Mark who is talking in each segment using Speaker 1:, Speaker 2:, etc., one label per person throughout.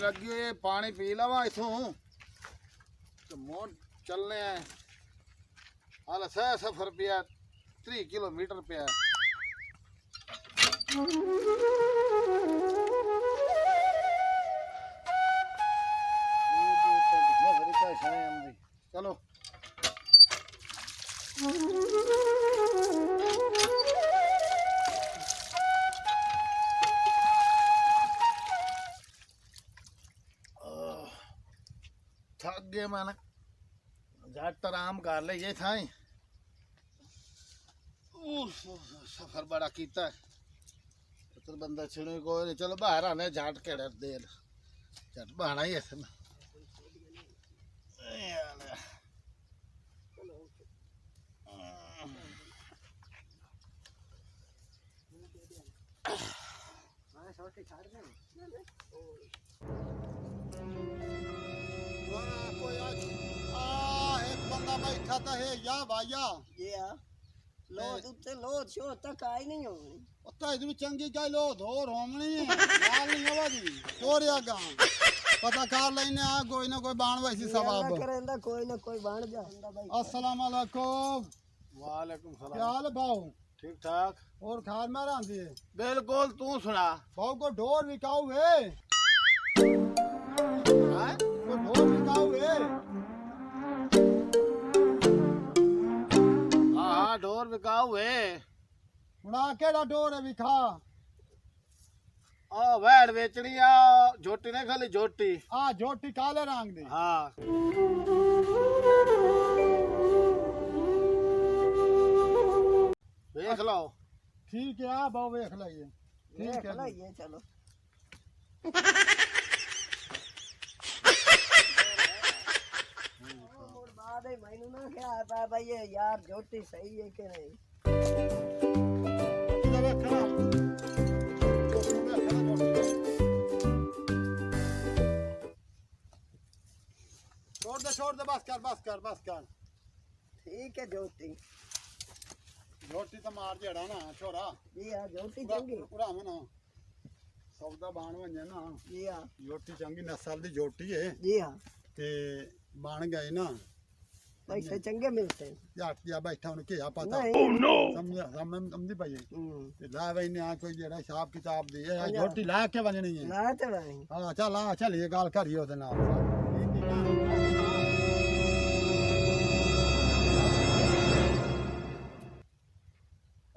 Speaker 1: लगी हुई है, पानी पी लवा इथों तो मोड़ चलने हैं। हाल सफर पिया 3 किलोमीटर पिया। चलो थक गए मैंने झट आराम कर ले ये था सफर बड़ा कीता तो बंदा छिड़े को चलो बाहर आने झट के देर झट बहाना ही है एक बंदा बैठा था है या भाईया
Speaker 2: ये आ लोद उत्ते लोद शो तक आई नहीं होनी
Speaker 1: उत्ता इधर चंगी का लो धोर होमनी है लाल नहीं होवा जी तोरिया गांव पता कर लेने आ कोई ना कोई बाण वैसी सवाब
Speaker 2: करेंदा कोई ना कोई बाण जांदा भाई।
Speaker 1: अस्सलाम वालेकुम।
Speaker 3: वालेकुम सलाम।
Speaker 1: क्या हाल है भाऊ?
Speaker 3: ठीक ठाक
Speaker 1: और खार में रांधी है?
Speaker 3: बिल्कुल तू सुना
Speaker 1: भाऊ को ढोर बिकाऊ है? को ढोर बिकाऊ है?
Speaker 3: हाँ ढोर बिकाऊ है।
Speaker 1: उड़ा केड़ा ढोर है बिखा?
Speaker 3: आ वैड़ बेचनी आ झोटी ने खाली झोटी।
Speaker 1: आ झोटी काले रंग दी।
Speaker 3: हाँ देख लो।
Speaker 1: ठीक है आ भाऊ देख लाइए। ठीक है
Speaker 2: ये चलो और बाद है मैनू ना क्या है भाई ये यार झोटी सही है कि नहीं।
Speaker 1: छोड़ दे बस कर
Speaker 2: ठीक है झोटी
Speaker 1: झोटी तो मार जेड़ा ना छोरा
Speaker 2: जी हाँ झोटी चंगी
Speaker 1: उड़ा में ना सौदा बाण वने ना
Speaker 2: जी हाँ
Speaker 1: झोटी चंगी नस्ल दी झोटी है
Speaker 2: जी हाँ
Speaker 1: ते बाण गए ना
Speaker 2: पैसे चंगे मिलते हैं
Speaker 1: यार या बैठा उन के पता
Speaker 2: नहीं
Speaker 1: समझ समझी पाई ते ला वही ने आ कोई जेड़ा हिसाब किताब दी है झोटी ला के वजनी है
Speaker 2: ना तो भाई
Speaker 1: हां चल आ चल ये गाल करियो ते नाल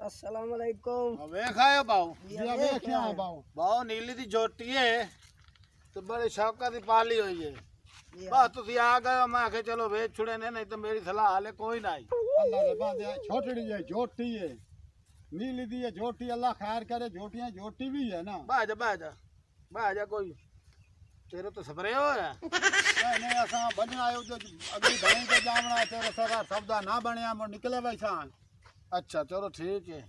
Speaker 2: अस्सलाम वालेकुम।
Speaker 3: वेख आयो बाऊ।
Speaker 1: ये देखिया बाऊ
Speaker 3: बाऊ नीली दी झोटी है तो बड़े शौका दी पाली हुई है।
Speaker 2: जी
Speaker 3: बस तुसी आ गए मैं आखे चलो वेच छुड़े ने नहीं तो मेरी सलाह हाले कोई ना आई।
Speaker 1: अल्लाह दे बांदे छोटड़ी है झोटी है नीली दी है झोटी अल्लाह खैर करे झोटियां झोटी भी है ना
Speaker 3: बाजा कोई तेरे तो स्प्रे हो रहा
Speaker 1: नहीं असा बनना आयो जो अगली भाई के जावना तेरे सारा सौदा ना बनया मो निकले वैसा।
Speaker 3: अच्छा चलो ठीक है।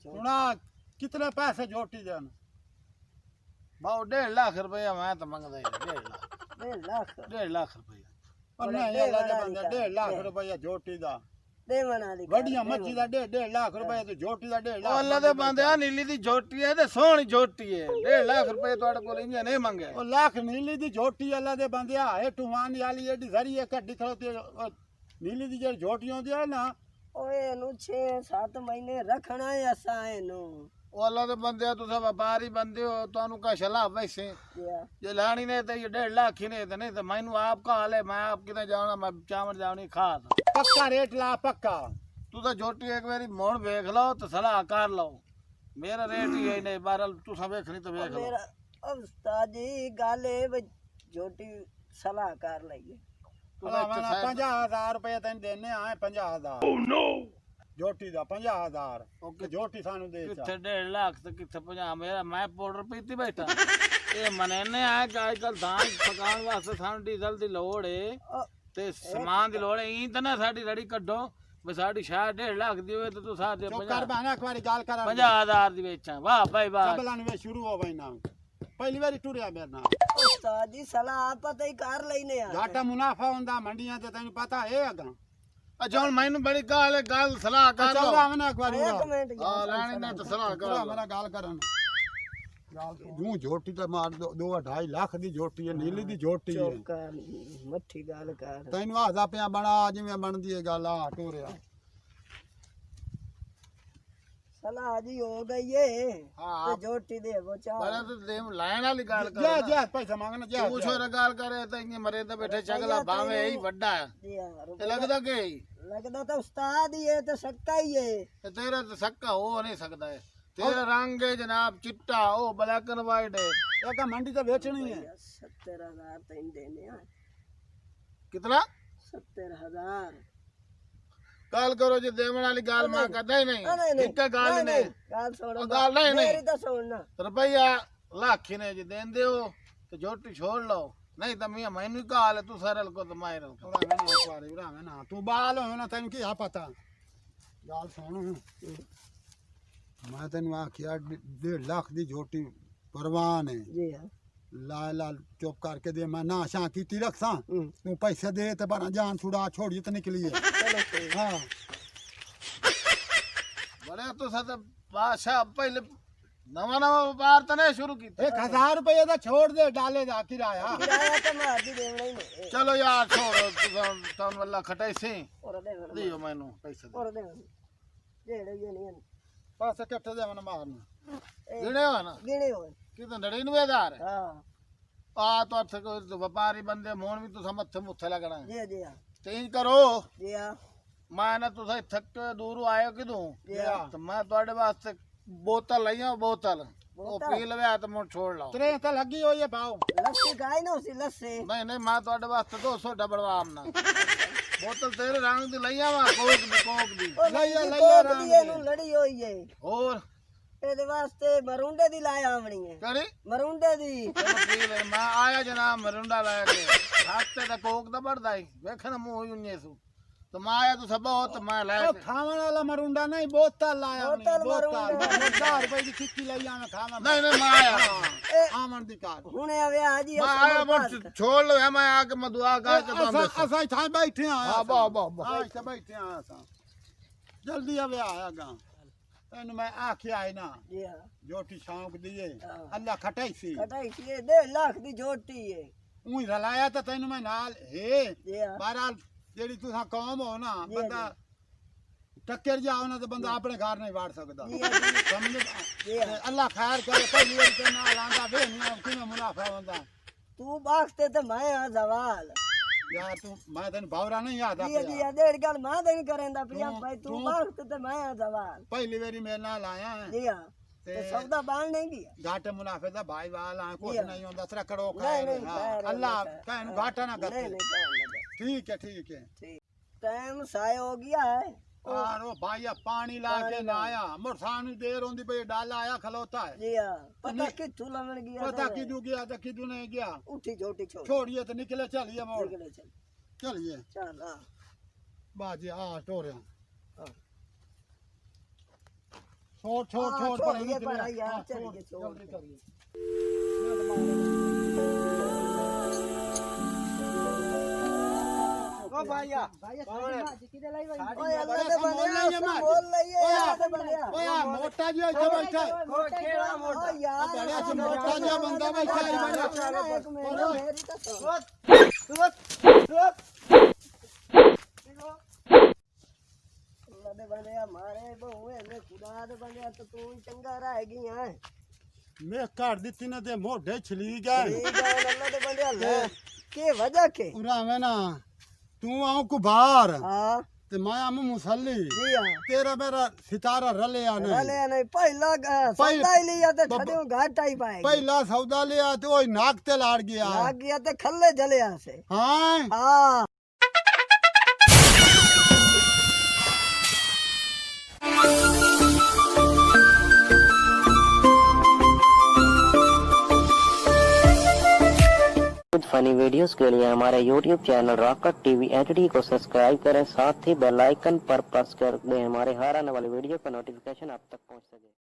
Speaker 1: सुना कितने पैसे झोटी जन?
Speaker 3: बाऊ 1.5 लाख रुपया मैं तो मंगदा ही 1.5 लाख
Speaker 2: 1.5 लाख
Speaker 3: 1.5 लाख रुपया।
Speaker 1: और नहीं अल्लाह दे बंदे 1.5 लाख रुपया झोटी दा
Speaker 2: दे बना ली
Speaker 1: वडिया मच्छी दा 1.5 लाख रुपया तो झोटी दा 1.5
Speaker 3: ओ
Speaker 1: लाख
Speaker 3: अल्लाह दे बंदे आ नीली दी झोटी है ते सोहनी झोटी है 1.5 लाख रुपये तोड़े कोल इंजे नहीं मंगे।
Speaker 1: ओ लाख नीली दी झोटी अल्लाह दे बंदे आ है टुहान वाली एडी सारी एक कड्डी खड़ोती नीली दी जे झोटी होंदी है ना
Speaker 2: ओए नु 6-7 महीने रखना है असा एनु
Speaker 3: ओ अल्लाह दे बंदे तुसा व्यापारी बंदे हो तानु का सलाह वैसे ये लानी ने तो ये 1.5 लाख ही ने तो नहीं तो मैनू आपका हाल है मैं आप किते जाना मैं चावल जावनी खा
Speaker 1: पक्का रेट ला पक्का
Speaker 3: तू तो झोटी एक बारी मोड़ देख लो तो सलाह कर लो मेरा रेट ही है नहीं बारल तुसा देखनी तो देख लो।
Speaker 2: मेरा उस्ताद जी गाले झोटी सलाह कर लइए
Speaker 1: मैंने 50,000 रुपया तेन देने आए 50,000। ओह नो झोटी दा 50,000 ओके झोटी सानू दे
Speaker 3: किथे 1.5 लाख तो किथे 50 मेरा मैं पाउडर पीती बैठा ये मनेने आए कि आजकल धान पकाने वास्ते सानू डीजल दी लोड़ है ते सामान दी लोड़ है ई तो ना साडी रड़ी कड्डो वे साडी शायद 1.5 लाख दी होवे तो तू साडे 50
Speaker 1: बहाना एक बारी गाल करा
Speaker 3: 50,000 दी बेचा वाह भाई वाह
Speaker 1: सबलान वे शुरू हो भाई ना पहली बारी टुरिया मेरे नाल
Speaker 2: उस्ताद जी सलाह पता ही कर लेने आ
Speaker 1: घाटा मुनाफा हुंदा मंडियां ते तैनू पता है अगा
Speaker 3: अच्छा हुन मैनू बड़ी गाल सलाह कर लो
Speaker 1: चल आवे ना एक बारी
Speaker 2: एक मिनट
Speaker 3: हां लानी ने तो सलाह कर लो
Speaker 1: मेरा गाल करन
Speaker 4: ਜੂ ਝੋਟੀ ਤਾਂ ਮਾਰ 2.5 ਲੱਖ ਦੀ ਝੋਟੀ ਹੈ, ਨੀਲੀ ਦੀ ਝੋਟੀ ਹੈ।
Speaker 2: ਚੁੱਪ ਕਰ ਮੱਠੀ ਗੱਲ ਕਰ।
Speaker 4: ਤੈਨੂੰ ਆਦਾ ਪਿਆ ਬਣਾ ਜਿਵੇਂ ਬਣਦੀ ਹੈ ਗੱਲ ਆ ਟੋਰਿਆ।
Speaker 2: ਸਲਾਹ ਜੀ ਹੋ ਗਈ ਏ
Speaker 1: ਹਾਂ
Speaker 2: ਤੇ ਝੋਟੀ ਦੇ
Speaker 1: ਬੜਾ
Speaker 2: ਚਾਹ
Speaker 1: ਤੇ ਦੇ ਲੈਣ ਵਾਲੀ ਗੱਲ ਕਰ
Speaker 4: ਜਾ ਜਾ ਪੈਸਾ ਮੰਗਣਾ ਜਾ
Speaker 1: ਤੂੰ ਛੋਰਾ ਗੱਲ ਕਰੇ ਤਾਂ ਇੰਨੇ ਮਰੇ ਤੇ ਬੈਠੇ ਚਗਲਾ ਭਾਵੇਂ ਇਹੀ ਵੱਡਾ ਹੈ
Speaker 2: ਜੀ ਯਾਰ
Speaker 1: ਇਹ ਲੱਗਦਾ ਕਿ
Speaker 2: ਲੱਗਦਾ ਤਾਂ ਉਸਤਾਦ ਹੀ ਏ ਤੇ ਸੱਕਾ ਹੀ ਏ।
Speaker 1: ਤੇ ਤੇਰਾ ਤਾਂ ਸੱਕਾ ਹੋ ਨਹੀਂ ਸਕਦਾ ਹੈ। ਤੇਰਾ ਰੰਗ ਹੈ ਜਨਾਬ ਚਿੱਟਾ, ਉਹ ਬਲੈਕ ਐਂਡ ਵਾਈਟ ਹੈ।
Speaker 4: ਇਹ ਕਾ ਮੰਡੀ ਤੇ ਵੇਚਣੀ ਹੈ।
Speaker 2: 70,000 ਤੈਨੂੰ ਦੇਣੇ ਆ।
Speaker 1: ਕਿਤਨਾ
Speaker 2: 70,000
Speaker 1: ਗੱਲ ਕਰੋ ਜੇ ਦੇਵਣ ਵਾਲੀ ਗੱਲ ਮੈਂ ਕਰਦਾ ਹੀ ਨਹੀਂ।
Speaker 2: ਨਹੀਂ
Speaker 1: ਇੱਕ ਗੱਲ ਹੀ ਨਹੀਂ
Speaker 2: ਗੱਲ ਸੁਣ
Speaker 1: ਉਹ ਗੱਲ ਨਹੀਂ
Speaker 2: ਮੇਰੀ ਤਾਂ ਸੁਣਨਾ।
Speaker 1: ਰੁਪਈਆ ਲੱਖ ਹੀ ਨੇ ਜੇ ਦੇਂਦੇ ਹੋ ਤੇ ਝੋਟੀ ਛੋੜ ਲਓ, ਨਹੀਂ ਤਾਂ ਮੀਆਂ ਮੈਨੂੰ ਹੀ ਕਾਲ ਤੂੰ ਸਰਲ ਕੋ ਤੇ ਮਾਇਰ ਕੋ।
Speaker 4: ਭਰਾਵੇਂ ਨਾ ਤੂੰ ਬਾਲ ਹੋ ਨਾ ਤੈਨੂੰ ਕੀ ਆ ਪਤਾ। ਗੱਲ ਸੁਣ ਮੈਂ ਤੈਨੂੰ ਆਖਿਆ 1.5 ਲੱਖ ਦੀ ਝੋਟੀ ਪਰਵਾਨ ਹੈ।
Speaker 2: ਜੀ ਹਾਂ
Speaker 4: ਲਾਲ ਚੁੱਪ ਕਰਕੇ ਦੇ ਮੈਂ ਨਾ ਸ਼ਾਂ ਕੀਤੀ ਰੱਖਾਂ ਤੂੰ ਪੈਸੇ ਦੇ ਤੇ ਬਣਾ ਜਾਨ ਛੁੜਾ ਛੋੜੀ ਤੇ ਨਿਕਲੀ ਹੈ।
Speaker 2: ਚਲੋ ਕੋਈ
Speaker 4: ਹਾਂ
Speaker 1: ਬੜੇ ਤੁਸੀਂ ਤਾਂ ਬਾਦਸ਼ਾਹ ਪਹਿਲੇ ਨਵਾਂ ਵਪਾਰ ਤਾਂ ਨਹੀਂ ਸ਼ੁਰੂ ਕੀਤਾ।
Speaker 4: 1000 ਰੁਪਏ ਦਾ ਛੋੜ ਦੇ ਡਾਲੇ ਦਾ ਕਿਰਾਇਆ।
Speaker 2: ਕਿਰਾਇਆ ਤਾਂ ਮੈਂ ਅੱਜ ਦੇਣਾ ਹੀ ਨਹੀਂ।
Speaker 1: ਚਲੋ ਯਾਰ ਛੋੜੋ ਤੁਹਾਨੂੰ ਵੱਲਾ ਖਟਾਈ ਸੀ
Speaker 2: ਹੋਰ ਦੇਣਾ
Speaker 1: ਦਿਓ ਮੈਨੂੰ ਪੈਸੇ ਦੇ
Speaker 2: ਹੋਰ ਦੇਣਾ ਜਿਹੜੇ ਜੇ ਨਹੀਂ
Speaker 4: ਪਾਸੇ ਕਿੱਥੇ ਦੇ ਮਨ ਮਾਰਨ
Speaker 1: ਗਿਣੇ ਹੋ ਨਾ
Speaker 2: ਗਿਣੇ ਹੋਏ।
Speaker 1: ਕਿਤੇ 99,000
Speaker 2: ਹਾਂ
Speaker 1: ਆ ਤਾਂ ਇੱਥੇ ਕੋਈ ਵਪਾਰੀ ਬੰਦੇ ਮੋਹਨ ਵੀ ਤੁਸੀਂ ਮੱਥੇ ਮੁੱਥੇ ਲੱਗਣਾ
Speaker 2: ਜੀ ਜੀ ਹਾਂ
Speaker 1: ਤੇ ਇੰਜ ਕਰੋ
Speaker 2: ਜੀ ਹਾਂ
Speaker 1: ਮੈਂ ਨਾ ਤੁਸੀਂ ਥੱਕ ਦੂਰੋਂ ਆਏ ਕਿਦੋਂ
Speaker 2: ਜੀ ਹਾਂ
Speaker 1: ਤੇ ਮੈਂ ਤੁਹਾਡੇ ਵਾਸਤੇ ਬੋਤਲ ਲਈਆਂ ਬੋਤਲ ਉਹ ਪੀ ਲਵੇ ਤੇ ਮੁੜ ਛੋੜ ਲਓ।
Speaker 4: ਤਰੇ ਤਾਂ ਲੱਗੀ ਹੋਈ ਹੈ ਭਾਉ।
Speaker 2: ਲੱਸੀ ਗਾਈ ਨਾ ਸੀ ਲੱਸੀ
Speaker 1: ਨਹੀਂ ਨਹੀਂ ਮੈਂ ਤੁਹਾਡੇ ਵਾਸਤੇ 200 ਡਬਲ ਆਮਨਾ ਬੋਤਲ ਤੇਰੇ ਰੰਗ ਦੀ ਲਈਆਂ ਵਾ ਕੋਕ ਦੀ
Speaker 2: ਇਹਨੂੰ ਲੜੀ ਹੋਈ ਏ।
Speaker 1: ਹੋਰ
Speaker 2: ਇਹਦੇ ਵਾਸਤੇ ਮਰੁੰਡੇ ਦੀ ਲਾਇਆ ਆਵਣੀ ਹੈ।
Speaker 1: ਕਰੀ
Speaker 2: ਮਰੁੰਡੇ ਦੀ
Speaker 1: ਚਲੋ ਪੀ ਲੈ। ਮੈਂ ਆਇਆ ਜਨਾਬ ਮਰੁੰਡਾ ਲੈ ਕੇ ਹੱਥ ਤੇ ਕੋਕ ਦਾ ਭਰਦਾ ਹੀ ਵੇਖਣ ਮੂੰਹ ਯੁੰਨੇ ਸੂ ਤੇ ਮੈਂ ਆਇਆ ਤੂੰ ਸਭ ਤੇ ਮੈਂ ਲੈ
Speaker 4: ਉਹ
Speaker 1: ਕੇ
Speaker 4: ਖਾਵਣ ਵਾਲਾ ਮਰੁੰਡਾ ਨਹੀਂ ਬੋਤਲ ਲਾਇਆ
Speaker 2: ਬੋਤਲ ਮਰੁੰਡਾ।
Speaker 4: 1000 ਰੁਪਏ ਦੀ ਕਿੱਕੀ ਲਈ ਆਣਾ ਖਾਵਾਂ
Speaker 1: ਨਹੀਂ ਨਹੀਂ ਮੈਂ ਆਇਆ
Speaker 4: ਆਮਣ ਦੀ ਕਾਰ
Speaker 2: ਹੁਣੇ ਆਵੇ ਜੀ
Speaker 1: ਮੈਂ ਆਇਆ ਮੁੜ ਛੋੜ ਲਓ ਮੈਂ ਆ ਕੇ ਮਦੁਆ ਕਰਕੇ ਤੁਹਾਨੂੰ ਦੱਸਾਂ।
Speaker 4: ਅਸਾਂ ਇੱਥੇ ਬੈਠੇ ਆ
Speaker 1: ਹਾਂ ਬਾ ਬਾ ਬਾ
Speaker 4: ਹਾਂ ਇੱਥੇ ਬੈਠੇ ਆ ਅਸਾਂ ਜਲਦੀ ਆਵੇ ਆਇਆ ਗਾ ਤੈਨੂੰ ਮੈਂ ਆਖਿਆ ਹੈ ਨਾ
Speaker 2: ਜੀ ਹਾਂ
Speaker 4: ਜੋਟੀ ਸ਼ੌਂਕ ਦੀਏ
Speaker 2: ਹਾਂ।
Speaker 4: ਅੱਲਾ ਖਟਾਈ ਸੀ
Speaker 2: ਕਟਾਈ ਸੀ 1.5 ਲੱਖ ਦੀ ਝੋਟੀ ਏ।
Speaker 4: ਉਹੀ ਰਲਾਇਆ ਤਾਂ ਤੈਨੂੰ ਮੈਂ ਨਾਲ ਹੈ
Speaker 2: ਜੀ ਹਾਂ
Speaker 4: ਬਹਰਾਲ ਜਿਹੜੀ ਤੁਸੀਂ ਕੌਮ ਹੋ ਨਾ
Speaker 2: ਜੀ,
Speaker 4: ਬੰਦਾ ਟੱਕਰ ਜਾਓ ਨਾ ਤੇ ਬੰਦਾ ਆਪਣੇ ਘਰ ਨਹੀਂ ਵਾੜ ਸਕਦਾ
Speaker 2: ਜੀ ਹਾਂ
Speaker 4: ਸਮਝ
Speaker 2: ਜੀ ਹਾਂ।
Speaker 4: ਅੱਲਾ ਖੈਰ ਕਰੇ ਪਹਿਲੀ ਵਾਰ ਤੇ ਨਾਲ ਆਂਦਾ ਵੇ ਨਹੀਂ ਕਿਵੇਂ ਮੁਨਾਫਾ ਹੁੰਦਾ
Speaker 2: ਤੂੰ ਬਾਖਤੇ ਤੇ ਮੈਂ ਆ ਜ਼ਵਾਲ
Speaker 4: ਯਾਰ ਤੂੰ ਮੈਂ ਤੈਨੂੰ ਬਾਵਰਾ ਨਹੀਂ ਆਦਾ
Speaker 2: ਜੀ ਜੀ ਡੇਢ ਗੱਲ ਮਾਂ ਦੇ ਨਹੀਂ ਕਰੇਂਦਾ ਪਿਆ
Speaker 4: ਤੂੰ-
Speaker 2: ਭਾਈ ਤੂੰ
Speaker 4: ਤੂੰ-
Speaker 2: ਬਾਖਤੇ ਤੇ ਮੈਂ ਆ ਜ਼ਵਾਲ
Speaker 4: ਪਹਿਲੀ ਵਾਰੀ ਮੇਰੇ ਨਾਲ ਆਇਆ ਹੈ
Speaker 2: ਜੀ ਹਾਂ ਤੇ
Speaker 4: ਤੇ
Speaker 2: ਸੌਦਾ ਬਾਣ ਨਹੀਂ ਗਿਆ
Speaker 4: ਘਾਟੇ ਮੁਨਾਫੇ ਦਾ ਭਾਈ ਵਾਲ ਆ ਕੁਛ
Speaker 2: ਜੀ।
Speaker 4: ਨਹੀਂ ਹੁੰਦਾ ਤੇਰਾ ਕਰੋ
Speaker 2: ਨਹੀਂ, ਨਹੀਂ, ਖੈਰ
Speaker 4: ਅੱਲਾ
Speaker 2: ਨਹੀਂ,
Speaker 4: ਕਹਿਣ ਘਾਟਾ ਨਾ
Speaker 2: ਨਹੀਂ
Speaker 4: ਕਰਦੇ
Speaker 2: ਨਹੀਂ ਕਹਿਣ ਲੱਗਾ
Speaker 4: ठीक है ठीक है
Speaker 2: ठीक टाइम साय हो गया है
Speaker 4: और वो भाई पानी ला के ना आया मुरसानी देर होंदी पे डाला आया खलोता है
Speaker 2: जी हाँ पता किथू लमन गया
Speaker 4: पता किदू गया तो किदू नहीं गया
Speaker 2: उठी छोटी छोड़
Speaker 4: छोड़िए तो निकले चलिए मोड़
Speaker 2: निकले चल
Speaker 4: चलिए
Speaker 2: चल हाँ
Speaker 4: बाजी हाँ टोरे
Speaker 2: हाँ।
Speaker 4: छोड़ छोड़
Speaker 2: हाँ,
Speaker 4: छोड़
Speaker 2: छोड़
Speaker 4: पर
Speaker 2: ये
Speaker 4: निकले।
Speaker 2: पर यार,
Speaker 4: हाँ,
Speaker 2: चलिए, छोड़
Speaker 4: जल्दी
Speaker 2: दे।
Speaker 4: करिए
Speaker 2: ओ भैया
Speaker 4: ओए,
Speaker 2: अल्लाह दे बंदे बोल लइए अल्लाह दे बंदे
Speaker 4: ओए मोटा जो इधर बैठा है
Speaker 2: ओ यार
Speaker 4: बड़ा से मोटा जो बंदा बैठा है बड़ा
Speaker 2: एक मिनट मेरी तो सुन। अल्लाह दे बंदे मारे बहुए ने खुदा दे बंदे तो तू ही चंगा रह गई है
Speaker 4: मैं कर दी तीन दे मोढ़े छली गए
Speaker 2: ठीक है अल्लाह दे बंदे ले के वजह के
Speaker 4: उरा में ना तू आऊं कुबार
Speaker 2: हां
Speaker 4: ते मैं आम मुसल्ली
Speaker 2: जी हां
Speaker 4: तेरा मेरा सितारा रले आ नहीं
Speaker 2: रले नहीं पहला सौदा ही लिया तो
Speaker 4: बब-
Speaker 2: ठडियो घाटा ही पाएगी
Speaker 4: पहला सौदा लिया तो ओए नाक ते लाड़ गया
Speaker 2: लाग गया तो खल्ले जले से
Speaker 4: हाँ
Speaker 2: हाँ
Speaker 5: फनी वीडियोस के लिए हमारे YouTube channel rocket TV HD को सब्सक्राइब करें, साथ ही बेल आइकन पर प्रेस कर दें हमारे हर आने वाले वीडियो का नोटिफिकेशन आप तक पहुंच सके।